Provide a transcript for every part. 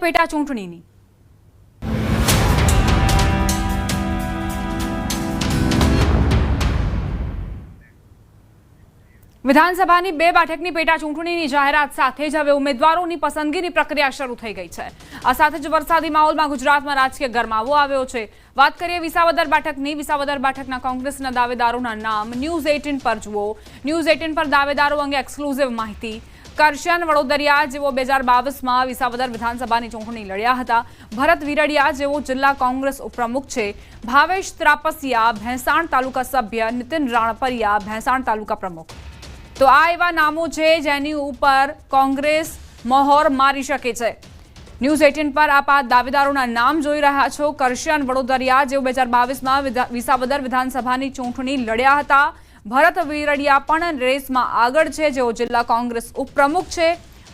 પેટા ચૂંટણીની વિધાનસભાની 2 બેઠકની પેટા ચૂંટણીની જાહેરાત સાથે જ હવે ઉમેદવારોની પસંદગીની પ્રક્રિયા શરૂ થઈ ગઈ છે। આ સાથે જ વરસાદી માહોલમાં ગુજરાતમાં રાજકીય ગરમાવો આવ્યો છે। વાત કરીએ વિસાવદર બેઠકની। વિસાવદર બેઠકના કોંગ્રેસના દાવેદારોના નામ ન્યૂઝ 18 પર જુઓ। ન્યૂઝ 18 પર દાવેદારો અંગે એક્સક્લુઝિવ માહિતી। કરશન વડોદરિયા જેવો 2022માં વિસાવદર વિધાનસભાની ચૂંટણી લડ્યા હતા। ભરત વિરડિયા જેવો જિલ્લા કોંગ્રેસ ઉપપ્રમુખ છે। ભાવેશ ત્રાપસિયા ભેંસાણ તાલુકા સભ્ય। નીતિન રાણપરિયા ભેંસાણ તાલુકા પ્રમુખ। તો આ એવા નામો છે જેની ઉપર કોંગ્રેસ મહોર મારી શકે છે। ન્યૂઝ 18 પર આપ આ દાવેદારોના નામ જોઈ રહ્યા છો। કરશન વડોદરિયા જેઓ 2022માં વિસાવદર વિધાનસભાની ચૂંટણી લડ્યા હતા। ભરત વિરડિયા પણ રેસમાં આગળ છે જેઓ જિલ્લા કોંગ્રેસ ઉપપ્રમુખ છે।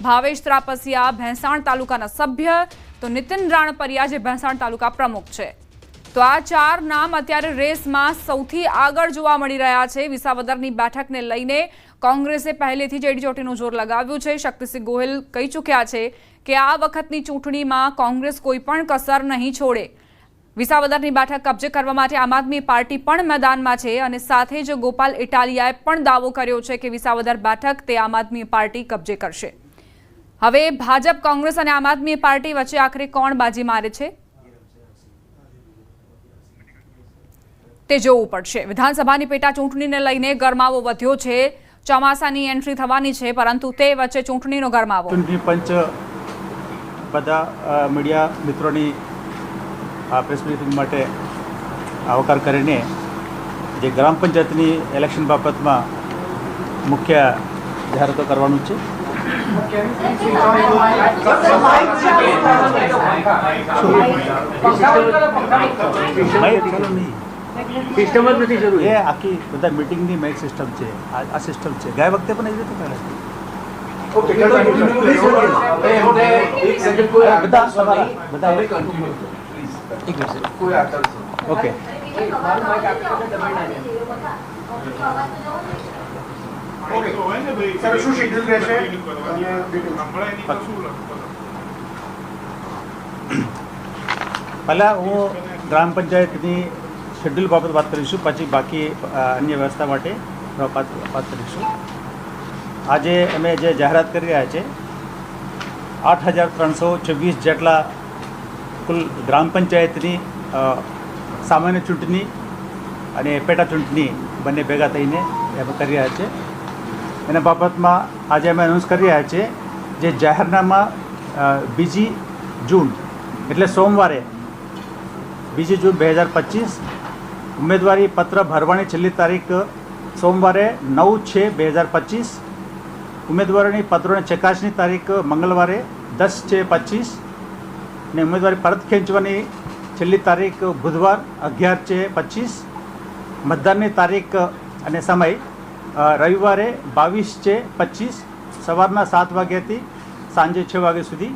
ભાવેશ ત્રાપસિયા ભેંસાણ તાલુકાના સભ્ય। તો નીતિન રાણપરિયા જે ભેંસાણ તાલુકા પ્રમુખ છે। તો આ 4 નામ અત્યારે રેસમાં સૌથી આગળ જોવા મળી રહ્યા છે। વિસાવદરની બેઠકને લઈને કોંગ્રેસે પહેલેથી જ એડીચોટીનું જોર લગાવ્યું છે। શક્તિસિંહ ગોહિલ કહી ચૂક્યા છે કે આ વખતની ચૂંટણીમાં કોંગ્રેસ કોઈ પણ કસર નહીં છોડે। વિસાવદરની બેઠક કબજે કરવા માટે આમ આદમી પાર્ટી પણ મેદાનમાં છે અને સાથે જ ગોપાલ ઇટાલિયાએ પણ દાવો કર્યો છે કે વિસાવદર બેઠક તે આમ આદમી પાર્ટી કબજે કરશે। હવે ભાજપ કોંગ્રેસ અને આમ આદમી પાર્ટી વચ્ચે આખરે કોણ બાજી મારે છે તે જોવું પડશે। વિધાનસભાની પેટા ચૂંટણીને લઈને ગરમાવો વધ્યો છે। ચોમાસાની એન્ટ્રી થવાની છે પરંતુ તે વચ્ચે ચૂંટણીનો ગરમાવો। ચૂંટણી પંચ બધા મીડિયા મિત્રોની આ પ્રેસ બ્રીફિંગ માટે આવકાર કરીને જે ગ્રામ પંચાયતની ઇલેક્શન બાબતમાં મુખ્ય જાહેરાતો કરવાનું છે। સિસ્ટમ જ નથી જરૂર। એ આખી બધા મીટિંગની મેઇક સિસ્ટમ છે। આ સિસ્ટમ છે ગયા વખતે પણ એવી રીતે કરે ઓકે। પહેલાં હું ગ્રામ પંચાયતની શેડ્યુલ બાબત વાત કરીશું, પછી બાકી અન્ય વ્યવસ્થા માટે વાત કરીશું। આજે અમે જે જાહેરાત કરી રહ્યા છે 8,326 જેટલા કુલ ગ્રામ પંચાયતની સામાન્ય ચૂંટણી અને પેટા ચૂંટણી બંને ભેગા થઈને અમે કરી રહ્યા છે। એના બાબતમાં આજે અમે એનાઉન્સ કરી રહ્યા છીએ જે જાહેરનામા 2 જૂન એટલે સોમવારે 2 જૂન 2025 ઉમેદવારી પત્ર ભરવાની છેલ્લી તારીખ સોમવારે 9/6/2025। ઉમેદવારોની પત્રોની ચકાસણી તારીખ મંગળવારે 10/6/25 અને ઉમેદવારી પરત ખેંચવાની છેલ્લી તારીખ બુધવાર 11/6/25। મતદાનની તારીખ અને સમય રવિવારે 22/6/25 સવારના 7 વાગ્યાથી સાંજે 6 વાગ્યા સુધી।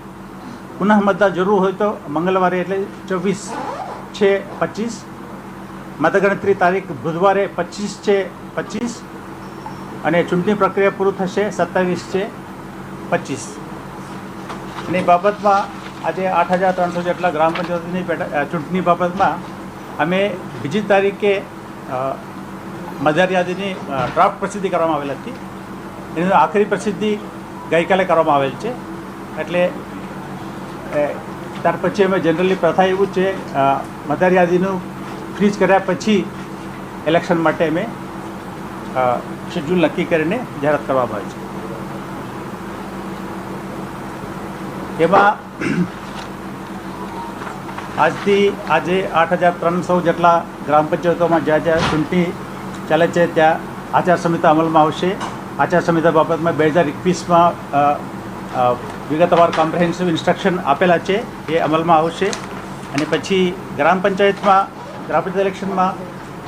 પુનઃ મતદાન જરૂર હોય તો મંગળવારે એટલે 24/6/25। મતગણતરી તારીખ બુધવારે 25/6/25 અને ચૂંટણી પ્રક્રિયા પૂરું થશે 27/6/25। એની બાબતમાં આજે 8,300 જેટલા ગ્રામ પંચાયતની ચૂંટણી બાબતમાં અમે 2 તારીખે મતદાર યાદીની ડ્રાફ્ટ પ્રસિદ્ધિ કરવામાં આવેલ હતી। એની આખરી પ્રસિદ્ધિ ગઈકાલે કરવામાં આવેલ છે। એટલે ત્યાર પછી અમે જનરલી પ્રથા એવું છે મતદાર યાદીનું ફ્રીજ કર્યા પછી ઇલેક્શન માટે અમે શેડ્યુલ નક્કી કરીને જાહેરાત કરવામાં આવે છે। એમાં આજથી આજે 8,300 જેટલા ગ્રામ પંચાયતોમાં જ્યાં જ્યાં ચૂંટણી ચાલે છે ત્યાં આચારસંહિતા અમલમાં આવશે। આચારસંહિતા બાબતમાં 2021માં વિગતવાર કોમ્પ્રિહેન્સિવ ઇન્સ્ટ્રક્શન આપેલા છે, એ અમલમાં આવશે। અને પછી ગ્રામ પંચાયત ઇલેક્શનમાં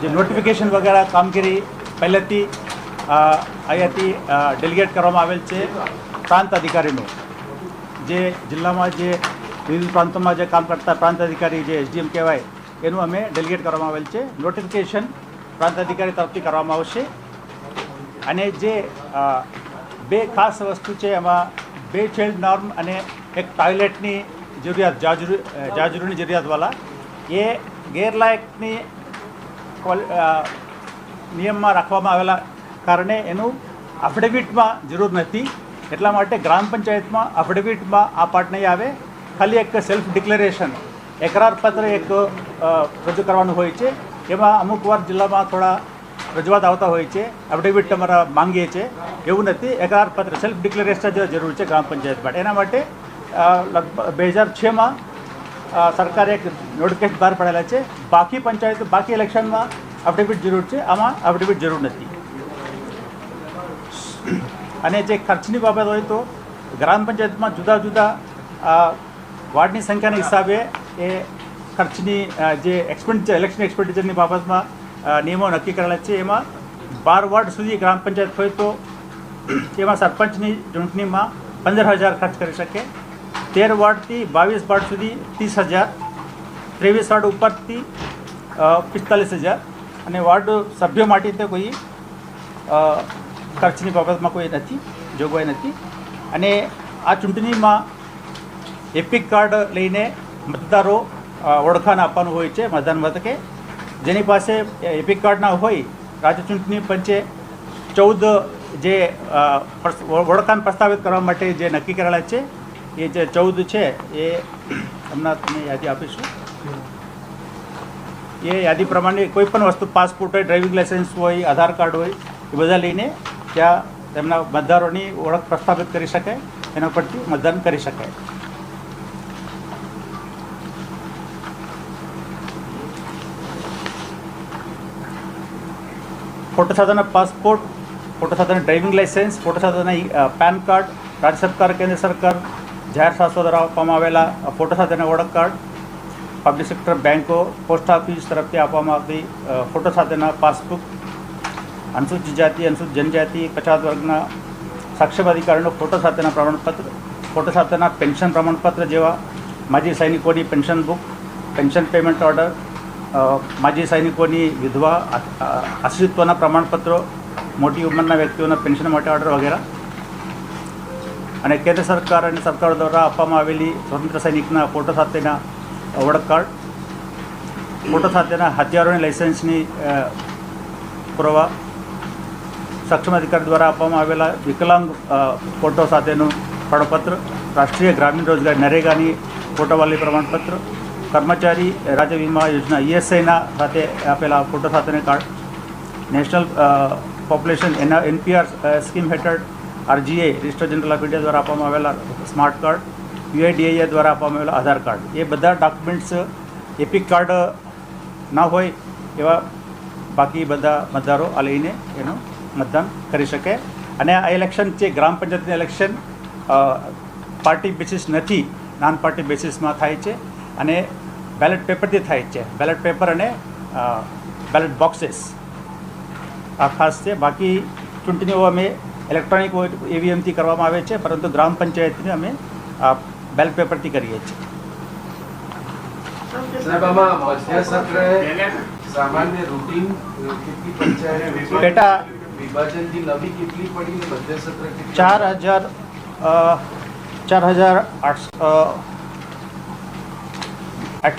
જે નોટિફિકેશન વગેરે કામગીરી પહેલેથી અહીંયાથી ડેલિગેટ કરવામાં આવેલ છે પ્રાંત અધિકારીનું। જે જિલ્લામાં જે વિવિધ પ્રાંતોમાં જે કામ કરતા પ્રાંત અધિકારી જે SDM કહેવાય એનું અમે ડેલિગેટ કરવામાં આવેલ છે। નોટિફિકેશન પ્રાંત અધિકારી તરફથી કરવામાં આવશે। અને જે 2 ખાસ વસ્તુ છે એમાં 2 ચાઇલ્ડ નોર્મ અને એક ટોયલેટની જરૂરિયાત જાજરૂરી જરૂરિયાતવાળા એ ગેરલાયકની નિયમમાં રાખવામાં આવેલા કારણે એનું એફિડેવિટમાં જરૂર નથી. એટલા માટે ગ્રામ પંચાયતમાં એફિડેવિટમાં આ પાર્ટ નહીં આવે. ખાલી એક સેલ્ફ ડિક્લેરેશન એકરારપત્ર એક રજૂ કરવાનું હોય છે. એમાં અમુક વાર જિલ્લામાં થોડા રજૂઆત આવતા હોય છે, એફિડેવિટ તમારા માંગીએ છીએ, એવું નથી. એકરારપત્ર સેલ્ફ ડિક્લેરેશન જ જરૂર છે ગ્રામ પંચાયત માટે. એના માટે લગભગ 2006માં સરકારે એક નોટિફિકેશન બહાર પાડેલા છે. બાકી પંચાયત બાકી ઇલેક્શનમાં એફિડેવિટ જરૂર છે, આમાં એફિડેવિટ જરૂર નથી. અને જે ખર્ચની બાબત હોય તો ગ્રામ પંચાયતમાં જુદા જુદા વાર્ડની સંખ્યાના હિસાબે એ ખર્ચની જે એક્સપેન્ડિચર ઇલેક્શન એક્સપેન્ડિચરની બાબતમાં નિયમો નક્કી કરેલા છે. એમાં 12 વોર્ડ સુધી ગ્રામ પંચાયત હોય તો એમાં સરપંચની ચૂંટણીમાં 15,000 ખર્ચ કરી શકે. 13 વોર્ડથી 22 વોર્ડ સુધી 30,000, 23 વોર્ડ ઉપરથી 45,000 અને વોર્ડ સભ્યો માટે તો કોઈ ખર્ચની બાબતમાં કોઈ નથી, જોગવાઈ નથી. અને આ ચૂંટણીમાં એપિક કાર્ડ લઈને મતદારો ઓળખાણ આપવાનું હોય છે મતદાન મથકે. જેની પાસે એપિક કાર્ડ ના હોય, રાજ્ય ચૂંટણી પંચે 14 જે ઓળખાણ પ્રસ્તાવિત કરવા માટે જે નક્કી કરેલા છે એ જે 14 છે એ હમણાં તમને યાદી આપીશું. એ યાદી પ્રમાણે કોઈ પણ વસ્તુ પાસપોર્ટ હોય, ડ્રાઇવિંગ લાઇસન્સ હોય, આધાર કાર્ડ હોય, એ બધા લઈને ત્યાં તેમના મતદારોની ઓળખ પ્રસ્થાપિત કરી શકાય, એના પરથી મતદાન કરી શકાય. ફોટો સાથેના પાસપોર્ટ, ફોટો સાથેના ડ્રાઇવિંગ લાઇસન્સ, ફોટો સાથેના પેન કાર્ડ, રાજ્ય સરકાર, કેન્દ્ર સરકાર, જાહેર સંસ્થાઓ દ્વારા આપવામાં આવેલા ફોટો સાથેના ઓળખ કાર્ડ, પબ્લિક સેક્ટર બેન્કો, પોસ્ટ ઓફિસ તરફથી આપવામાં આવતી ફોટો સાથેના પાસબુક, અનુસૂચિત જાતિ, અનુસૂચિત જનજાતિ, પછાત વર્ગના સક્ષમ અધિકારીનો ફોટો સાથેના પ્રમાણપત્ર, ફોટો સાથેના પેન્શન પ્રમાણપત્ર જેવા માજી સૈનિકોની pension book, pension payment order, માજી સૈનિકોની વિધવા આશ્રિતત્વના પ્રમાણપત્રો, મોટી ઉંમરના વ્યક્તિઓના પેન્શન માટે ઓર્ડર વગેરે. અને કેન્દ્ર સરકાર અને સરકાર દ્વારા આપવામાં આવેલી સ્વતંત્ર સૈનિકના ફોટો સાથેના ઓળખ કાર્ડ, ફોટો સાથેના હથિયારોની લાઇસન્સની પુરાવા, સક્ષમ અધિકારી દ્વારા આપવામાં આવેલા વિકલાંગ ફોટો સાથેનું પ્રમાણપત્ર, રાષ્ટ્રીય ગ્રામીણ રોજગાર નરેગાની ફોટોવાળી પ્રમાણપત્ર, કર્મચારી રાજ્ય વીમા યોજના ESIના સાથે આપેલા ફોટો સાથેના card, national population NPR scheme હેઠળ RGA register general of India દ્વારા આપવામાં આવેલા સ્માર્ટ કાર્ડ, UIDAI દ્વારા આપવામાં આવેલા આધાર કાર્ડ, એ બધા ડોક્યુમેન્ટ્સ એપિક કાર્ડ ના હોય એવા બાકી બધા મતદારો આ લઈને એનું મતદાન કરી શકે. અને આ ઇલેક્શન છે ગ્રામ પંચાયતની ઇલેક્શન પાર્ટી બેસિસ નથી, નોન પાર્ટી બેસિસમાં થાય છે અને બેલેટ પેપરથી થાય છે. બેલેટ પેપર અને બેલેટ બોક્સીસ આ ખાસ છે. બાકી ચૂંટણીઓ અમે ઇલેક્ટ્રોનિક EVMથી કરવામાં આવે છે, પરંતુ ગ્રામ પંચાયતની અમે બેલેટ પેપરથી કરીએ છીએ. સામાન્ય રૂટીન કેટલી પંચાયત પેટા વિભાજનથી નવી કેટલી પડી ને મધ્ય સત્ર 4,800